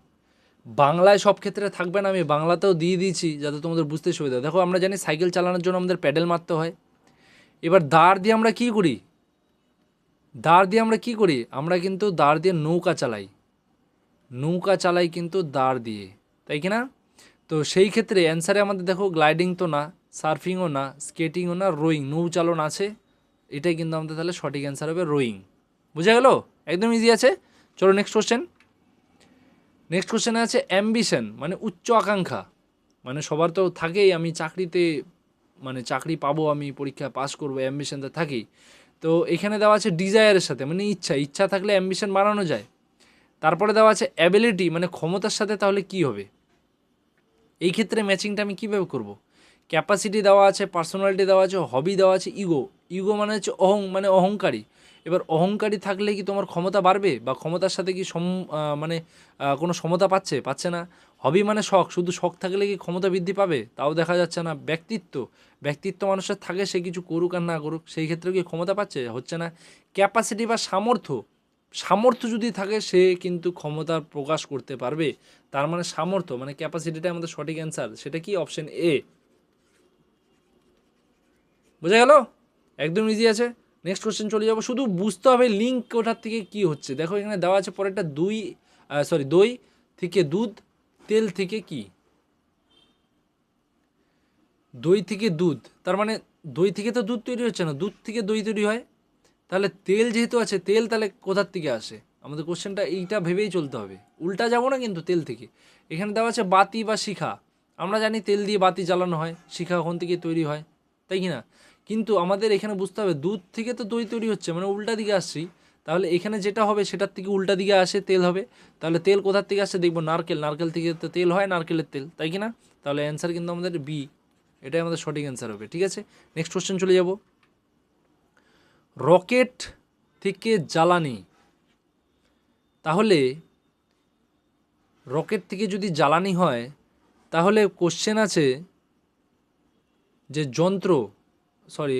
বাংলায় সব ক্ষেত্রে থাকবে না, আমি বাংলাতেও দিয়ে দিয়েছি যাতে তোমাদের বুঝতে সুবিধা। দেখো আমরা জানি সাইকেল চালানোর জন্য আমাদের প্যাডেল মারতে হয়, এবার দাঁড় দিয়ে আমরা কী করি, দাঁড় দিয়ে আমরা কি করি, আমরা কিন্তু দাঁড় দিয়ে নৌকা চালাই কিন্তু দাঁড় দিয়ে, তাই কি না? তো সেই ক্ষেত্রে অ্যান্সারে আমাদের দেখো গ্লাইডিং তো না, সার্ফিংও না, স্কেটিংও না, রোয়িং, নৌচালন আছে, এটাই কিন্তু আমাদের তাহলে সঠিক অ্যান্সার হবে রোয়িং। বুঝা গেল? একদম ইজি আছে। চলো নেক্সট কোশ্চেন। নেক্সট কোশ্চেনে আছে অ্যাম্বিশন, মানে উচ্চ আকাঙ্ক্ষা। মানে সবার তো থাকেই আমি চাকরিতে, মানে চাকরি পাবো, আমি পরীক্ষা পাস করবো, অ্যাম্বিশন তো থাকেই। তো এখানে দেওয়া আছে ডিজায়ারের সাথে, মানে ইচ্ছা থাকলে অ্যাম্বিশন বাড়ানো যায়। তারপরে দেওয়া আছে অ্যাবিলিটি, মানে ক্ষমতার সাথে, তাহলে কি হবে? এই ক্ষেত্রে ম্যাচিংটা আমি কীভাবে করব? ক্যাপাসিটি দেওয়া আছে, পার্সোনালিটি দেওয়া আছে, হবি দেওয়া আছে, ইগো মানে হচ্ছে মানে অহংকারী। এবার অহংকারী থাকলে কি তোমার ক্ষমতা বাড়বে, বা ক্ষমতার সাথে কি মানে কোনো সমতা পাচ্ছে না। হবি মানে শখ, শুধু শখ থাকলে কি ক্ষমতা বৃদ্ধি পাবে, তাও দেখা যাচ্ছে না। ব্যক্তিত্ব মানুষের থাকে, সে কিছু করুক আর না করুক, সেই ক্ষেত্রে কি ক্ষমতা হচ্ছে না। ক্যাপাসিটি বা সামর্থ্য যদি থাকে, সে কিন্তু ক্ষমতা প্রকাশ করতে পারবে। তার মানে সামর্থ্য, মানে ক্যাপাসিটিটা আমাদের সঠিক অ্যান্সার। সেটা কি? Option A. বোঝা গেল? একদম ইজি আছে। নেক্সট কোশ্চেন চলে যাবো। শুধু বুঝতে হবে লিঙ্ক ওটার থেকে কি হচ্ছে। দেখো এখানে দেওয়া আছে পরেরটা, দই থেকে দুধ, তেল থেকে কি? দই থেকে দুধ, তার মানে দই থেকে তো দুধ তৈরি হচ্ছে না, দুধ থেকে দই তৈরি হয়। তাহলে তেল যেহেতু আছে, তেল তাহলে কোথার থেকে আসে? আমাদের কোশ্চেনটা এইটা ভেবেই চলতে হবে, উল্টা যাবো না কিন্তু। তেল থেকে, এখানে দেওয়া আছে বাতি বা শিখা। আমরা জানি তেল দিয়ে বাতি জ্বালানো হয়, শিখা ওখান থেকে তৈরি হয়, তাই কি না? কিন্তু আমাদের এখানে বুঝতে হবে দুধ থেকে তো দই তৈরি হচ্ছে, মানে উল্টা দিকে আসছি। তাহলে এখানে যেটা হবে সেটার থেকে উল্টা দিকে আসে তেল হবে। তাহলে তেল কোথার থেকে আসছে দেখবো, নারকেল থেকে তো তেল হয়, নারকেলের তেল, তাই কি না? তাহলে অ্যান্সার কিন্তু আমাদের বি, এটাই আমাদের সঠিক অ্যান্সার হবে। ঠিক আছে, নেক্সট কোশ্চেন চলে যাব। রকেট থেকে জ্বালানি, তাহলে রকেট থেকে যদি জ্বালানি হয়, তাহলে কোশ্চেন আছে যে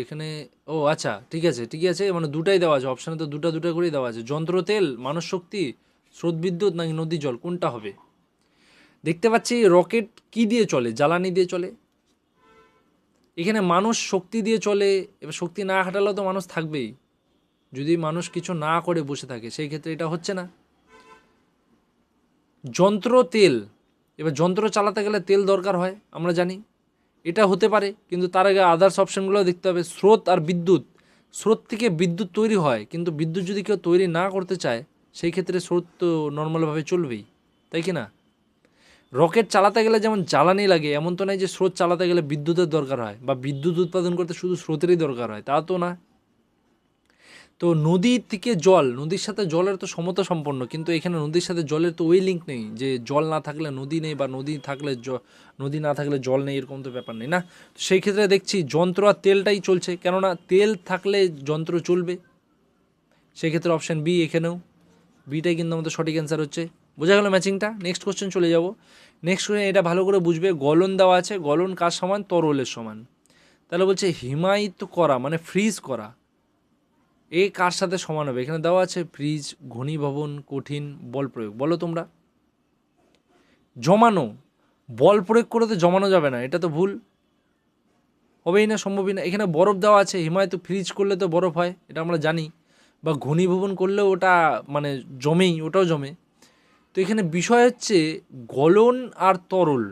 এখানে আচ্ছা ঠিক আছে, মানে দুটাই দেওয়া আছে অপশানে, তো দুটা করেই দেওয়া আছে। যন্ত্র তেল, মানুষ শক্তি, স্রোত বিদ্যুৎ, নাকি নদী জল, কোনটা হবে? দেখতে পাচ্ছি রকেট কি দিয়ে চলে? জ্বালানি দিয়ে চলে। এখানে মানুষ শক্তি দিয়ে চলে, এবার শক্তি না খাটালেও তো মানুষ থাকবেই, যদি মানুষ কিছু না করে বসে থাকে, সেই ক্ষেত্রে এটা হচ্ছে না। যন্ত্র তেল, এবার যন্ত্র চালাতে গেলে তেল দরকার হয়, আমরা জানি, এটা হতে পারে। কিন্তু তার আগে আদার্স অপশানগুলো দেখতে হবে। স্রোত আর বিদ্যুৎ, স্রোত থেকে বিদ্যুৎ তৈরি হয়, কিন্তু বিদ্যুৎ যদি কেউ তৈরি না করতে চায়, সেই ক্ষেত্রে স্রোত তো নর্মালভাবে চলবেই, তাই কি না? রকেট চালাতে গেলে যেমন জ্বালানি লাগে, এমন তো নয় যে স্রোত চালাতে গেলে বিদ্যুতের দরকার হয়, বা বিদ্যুৎ উৎপাদন করতে শুধু স্রোতেরই দরকার হয়, তা তো না। তো নদী থেকে জল, নদীর সাথে জলের তো সমতা সম্পন্ন, কিন্তু এখানে নদীর সাথে জলের তো ওই লিঙ্ক নেই যে জল না থাকলে নদী নেই, বা নদী না থাকলে জল নেই, এরকম তো ব্যাপার নেই না। তো সেই ক্ষেত্রে দেখছি যন্ত্র আর তেলটাই চলছে, কেননা তেল থাকলে যন্ত্র চলবে। সেই ক্ষেত্রে অপশান বি, এখানেও বিটাই কিন্তু আমাদের সঠিক অ্যান্সার হচ্ছে। বোঝা গেল ম্যাচিংটা? নেক্সট কোশ্চেন চলে যাব। নেক্সট কোশ্চেন এটা ভালো করে বুঝবে। গলন দেওয়া আছে, গলন কার সমান? তরলের সমান। তাহলে বলছে হিমায়িত করা, মানে ফ্রিজ করা, এ কার সাথে সমান হবে? এখানে দেওয়া আছে ফ্রিজ, ঘনীভবন, কঠিন, বল প্রয়োগ। বলো তোমরা। জমানো, বল প্রয়োগ করে তো জমানো যাবে না, এটা তো ভুল, হবেই না, সম্ভবই না। এখানে বরফ দেওয়া আছে, হিমায়িত ফ্রিজ করলে তো বরফ হয়, এটা আমরা জানি, বা ঘনীভবন করলেও ওটা মানে ওটাও জমে। তো এখানে বিষয় হচ্ছে গলন আর তরল।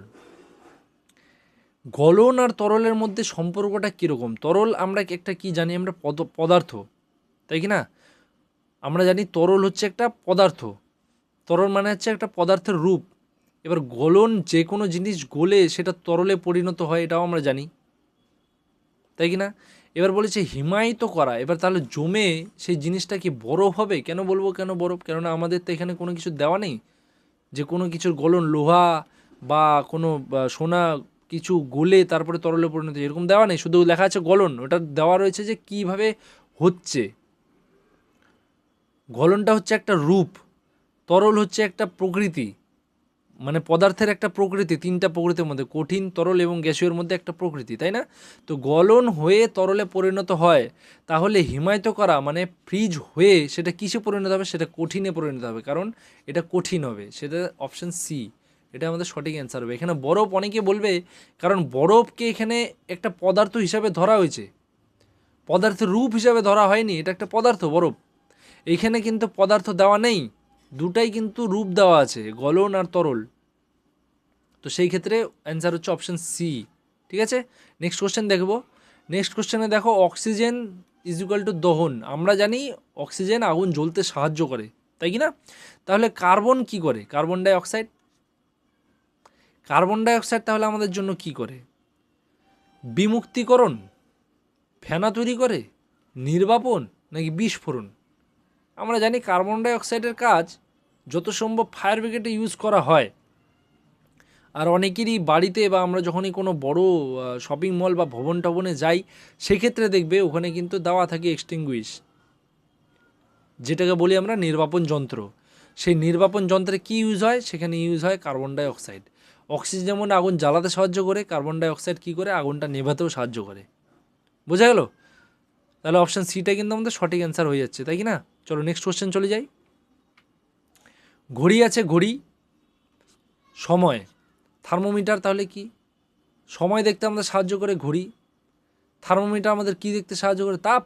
গলন আর তরলের মধ্যে সম্পর্কটা কীরকম? তরল আমরা একটা কি জানি, আমরা পদার্থ, তাই কি না? আমরা জানি তরল হচ্ছে একটা পদার্থ, তরল মানে হচ্ছে একটা পদার্থের রূপ। এবার গলন, যে কোনো জিনিস গলে সেটা তরলে পরিণত হয়, এটাও আমরা জানি, তাই কি না? এবার বলেছে হিমায়িত করা, এবার তাহলে জমে সেই জিনিসটা কি বরফ হবে? কেন বলবো কেন বরফ? কেননা আমাদের তো এখানে কোনো কিছু দেওয়া নেই যে কোনো কিছুর গলন, লোহা বা কোনো সোনা কিছু গলে তারপরে তরলে পরিণত, এরকম দেওয়া নেই, শুধু লেখা আছে গলন। ওটা দেওয়া রয়েছে যে কিভাবে হচ্ছে। গলনটা হচ্ছে একটা রূপ, তরল হচ্ছে একটা প্রকৃতি, মানে পদার্থের একটা প্রকৃতি, তিনটা প্রকৃতির মধ্যে, কঠিন, তরল এবং গ্যাসীয়র মধ্যে একটা প্রকৃতি, তাই না? তো গলন হয়ে তরলে পরিণত হয়, তাহলে হিমায়িত করা মানে ফ্রিজ হয়ে সেটা কিসে পরিণত হবে? সেটা কঠিনে পরিণত হবে, কারণ এটা কঠিন হবে, সেটা অপশান সি, এটা আমাদের সঠিক অ্যান্সার হবে। এখানে বরফ অনেকে বলবে, কারণ বরফকে এখানে একটা পদার্থ হিসাবে ধরা হয়েছে, পদার্থের রূপ হিসাবে ধরা হয়নি, এটা একটা পদার্থ বরফ। এখানে কিন্তু পদার্থ দেওয়া নেই, দুটাই কিন্তু রূপ দেওয়া আছে, গলন আর তরল। তো সেই ক্ষেত্রে অ্যান্সার হচ্ছে অপশান সি। ঠিক আছে, নেক্সট কোশ্চেন দেখব। নেক্সট কোশ্চেনে দেখো, অক্সিজেন ইজ ইকুয়াল টু দহন। আমরা জানি অক্সিজেন আগুন জ্বলতে সাহায্য করে, তাই কি না? তাহলে কার্বন কি করে? Carbon dioxide. কার্বন ডাইঅক্সাইড তাহলে আমাদের জন্য কি করে? বিমুক্তিকরণ, ফেনা তৈরি করে, নির্বাপন, নাকি বিস্ফোরণ? আমরা জানি কার্বন ডাইঅক্সাইডের কাজ যত সম্ভব ফায়ার ব্রিগেডে ইউজ করা হয়। আর অনেকেরই বাড়িতে বা আমরা যখনই কোনো বড় শপিং মল বা ভবন টবনে যাই, সেক্ষেত্রে দেখবে ওখানে কিন্তু দেওয়া থাকে এক্সটিংগুইশ, যেটাকে বলি আমরা নির্বাপন যন্ত্র। সেই নির্বাপন যন্ত্রে কি ইউজ হয়? সেখানে ইউজ হয় কার্বন ডাইঅক্সাইড। অক্সিজেন যেমন আগুন জ্বালাতে সাহায্য করে, কার্বন ডাইঅক্সাইড কী করে? আগুনটা নেভাতেও সাহায্য করে। বোঝা গেল? তাহলে অপশান সিটা কিন্তু আমাদের সঠিক অ্যান্সার হয়ে যাচ্ছে, তাই কি না? চলো নেক্সট কোশ্চেন চলে যাই। ঘড়ি আছে, ঘড়ি, সময়, থার্মোমিটার তাহলে কি? সময় দেখতে আমাদের সাহায্য করে ঘড়ি। থার্মোমিটার আমাদের কি দেখতে সাহায্য করে? তাপ,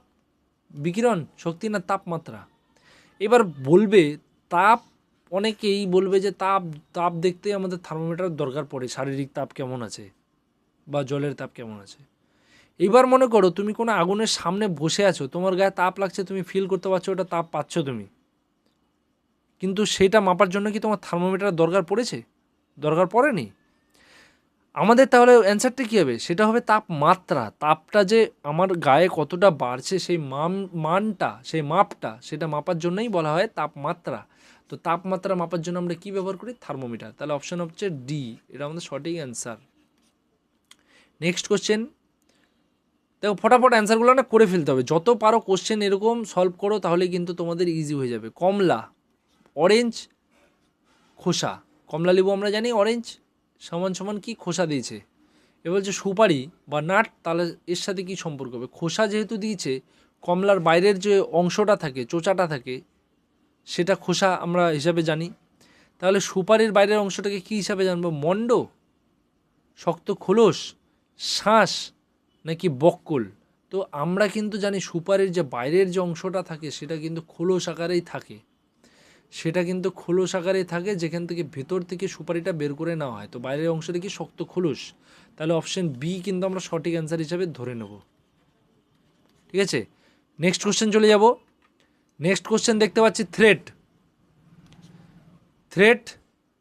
বিকিরণ শক্তি, না তাপমাত্রা? এবার বলবে তাপ, অনেকেই বলবে যে তাপ তাপ দেখতে আমাদের থার্মোমিটার দরকার পড়ে, শারীরিক তাপ কেমন আছে বা জলের তাপ কেমন আছে। এবার মনে করো তুমি কোনো আগুনের সামনে বসে আছো, তোমার গায়ে তাপ লাগছে, তুমি ফিল করতে পারছো ওটা তাপ পাচ্ছ তুমি, কিন্তু সেটা মাপার জন্য কি তোমার থার্মোমিটার দরকার পড়েছে? দরকার পড়েনি। আমাদের তাহলে অ্যান্সারটা কী হবে? সেটা হবে তাপমাত্রা। তাপটা যে আমার গায়ে কতটা বাড়ছে সেই মানটা, সেই মাপটা, সেটা মাপার জন্যই বলা হয় তাপমাত্রা। তো তাপমাত্রা মাপার জন্য আমরা কী ব্যবহার করি? থার্মোমিটার। তাহলে অপশান হচ্ছে ডি, এটা আমাদের সঠিক অ্যান্সার। নেক্সট কোশ্চেন দেখো, ফটাফট অ্যান্সারগুলো না করে ফেলতে হবে, যত পারো কোশ্চেন এরকম সলভ করো, তাহলে কিন্তু তোমাদের ইজি হয়ে যাবে। কমলা, অরেঞ্জ, খোসা। কমলা লেবু আমরা জানি অরেঞ্জ সমান সমান কি? খোসা দিয়েছে। এ বলছে সুপারি বা নাট, তাহলে এর সাথে কি সম্পর্ক হবে? খোসা যেহেতু দিয়েছে, কমলার বাইরের যে অংশটা থাকে, চোচাটা থাকে, সেটা খোসা আমরা হিসাবে জানি। তাহলে সুপারির বাইরের অংশটাকে কি হিসাবে জানবো? মণ্ড, শক্ত খোলস, শ্বাস, নাকি বক্কল? তো আমরা কিন্তু জানি সুপারির যে বাইরের যে অংশটা থাকে সেটা কিন্তু খোলস আকারেই থাকে, সেটা কিন্তু খোলস আকারেই থাকে, যেখান থেকে ভেতর থেকে সুপারিটা বের করে নেওয়া হয়। তো বাইরের অংশটা কি? শক্ত খোলস। তাহলে অপশান বি কিন্তু আমরা সঠিক অ্যান্সার হিসাবে ধরে নেব। ঠিক আছে, নেক্সট কোশ্চেন চলে যাব। নেক্সট কোশ্চেন দেখতে পাচ্ছি থ্রেট। থ্রেট,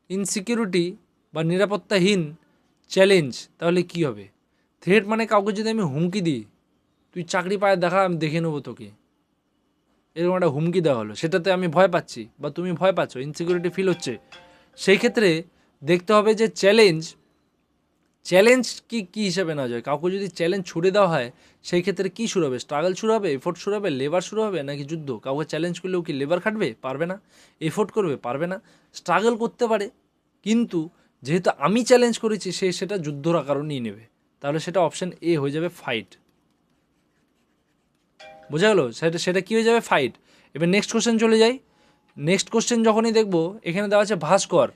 ইনসিকিউরিটি বা নিরাপত্তাহীন, চ্যালেঞ্জ, তাহলে কি হবে? থ্রেট মানে কাউকে যদি আমি হুমকি দিই, তুই চাকরি পায় দেখা, আমি দেখে নেবো তোকে, এরকম একটা হুমকি দেওয়া হলো, সেটাতে আমি ভয় পাচ্ছি বা তুমি ভয় পাচ্ছ, ইনসিকিউরিটি ফিল হচ্ছে। সেই ক্ষেত্রে দেখতে হবে যে চ্যালেঞ্জ, চ্যালেঞ্জ কি হিসাবে নেওয়া যায়? কাউকে যদি চ্যালেঞ্জ ছুড়ে দেওয়া হয়, সেই ক্ষেত্রে কী শুরু হবে? স্ট্রাগল শুরু হবে, এফোর্ট শুরু হবে, লেবার শুরু হবে, নাকি যুদ্ধ? কাউকে চ্যালেঞ্জ করলেও কি লেবার খাটবে? পারবে না। এফোর্ট করবে? পারবে না। স্ট্রাগল করতে পারে, কিন্তু যেহেতু আমি চ্যালেঞ্জ করেছি, সে সেটা যুদ্ধর আকারও নিয়ে নেবে। তাহলে সেটা অপশান এ হয়ে যাবে, ফাইট। বোঝা গেলো? সেটা কী হয়ে যাবে? ফাইট। এবার নেক্সট কোশ্চেন চলে যাই। নেক্সট কোশ্চেন যখনই দেখব, এখানে দেওয়া আছে ভাস্কর।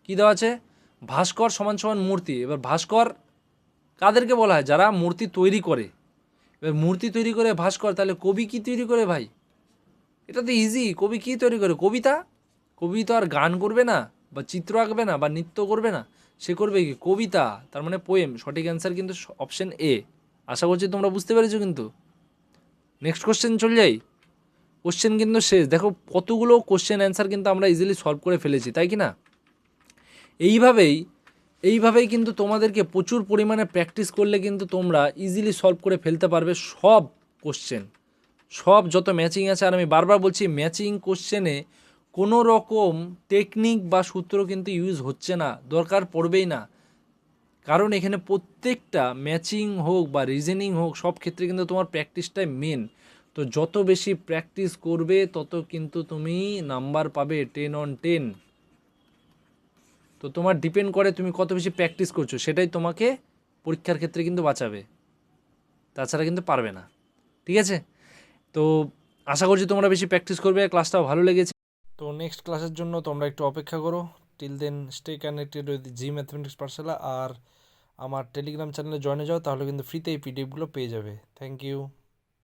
কী দেওয়া আছে? ভাস্কর সমান সমান মূর্তি। এবার ভাস্কর কাদেরকে বলা হয়? যারা মূর্তি তৈরি করে। এবার মূর্তি তৈরি করে ভাস্কর, তাহলে কবি কি তৈরি করে ভাই? এটা তো ইজি। কবি কী তৈরি করে? কবিতা। কবি তো আর গান করবে না, বা চিত্র আঁকবে না, বা নৃত্য করবে না, সে করবে কি? কবিতা, তার মানে পোয়েম। সঠিক অ্যান্সার কিন্তু অপশান এ। আশা করছি তোমরা বুঝতে পেরেছো কিন্তু। নেক্সট কোশ্চেন চলে যাই। কোশ্চেন কিন্তু শেষ। দেখো কতগুলো কোশ্চেন অ্যান্সার কিন্তু আমরা ইজিলি সলভ করে ফেলেছি, তাই কি না? এইভাবেই কিন্তু তোমাদেরকে প্রচুর পরিমাণে প্র্যাকটিস করলে কিন্তু তোমরা ইজিলি সলভ করে ফেলতে পারবে সব কোশ্চেন, সব যত ম্যাচিং আছে। আর আমি বারবার বলছি, ম্যাচিং কোশ্চেনে কোনো রকম টেকনিক বা সূত্র কিন্তু ইউজ হচ্ছে না, দরকার পড়বেই না। কারণ এখানে প্রত্যেকটা ম্যাচিং হোক বা রিজনিং হোক, সব ক্ষেত্রে কিন্তু তোমার প্র্যাকটিসটাই মেন। তো যত বেশি প্র্যাকটিস করবে, তত কিন্তু তুমি নাম্বার পাবে 10 on 10। তো তোমার ডিপেন্ড করে তুমি কত বেশি প্র্যাকটিস করছো, সেটাই তোমাকে পরীক্ষার ক্ষেত্রে কিন্তু বাঁচাবে, তাছাড়া কিন্তু পারবে না। ঠিক আছে, তো আশা করছি তোমরা বেশি প্র্যাকটিস করবে, ক্লাসটাও ভালো লেগেছে। তো নেক্সট ক্লাসের জন্য তোমরা একটু অপেক্ষা করো। Till then stay connected with G mathematics Pathshala. আর আমার টেলিগ্রাম চ্যানেলে জয়েনে যাও, তাহলে কিন্তু ফ্রিতে এই পিডিএফগুলো পেয়ে যাবে। Thank you.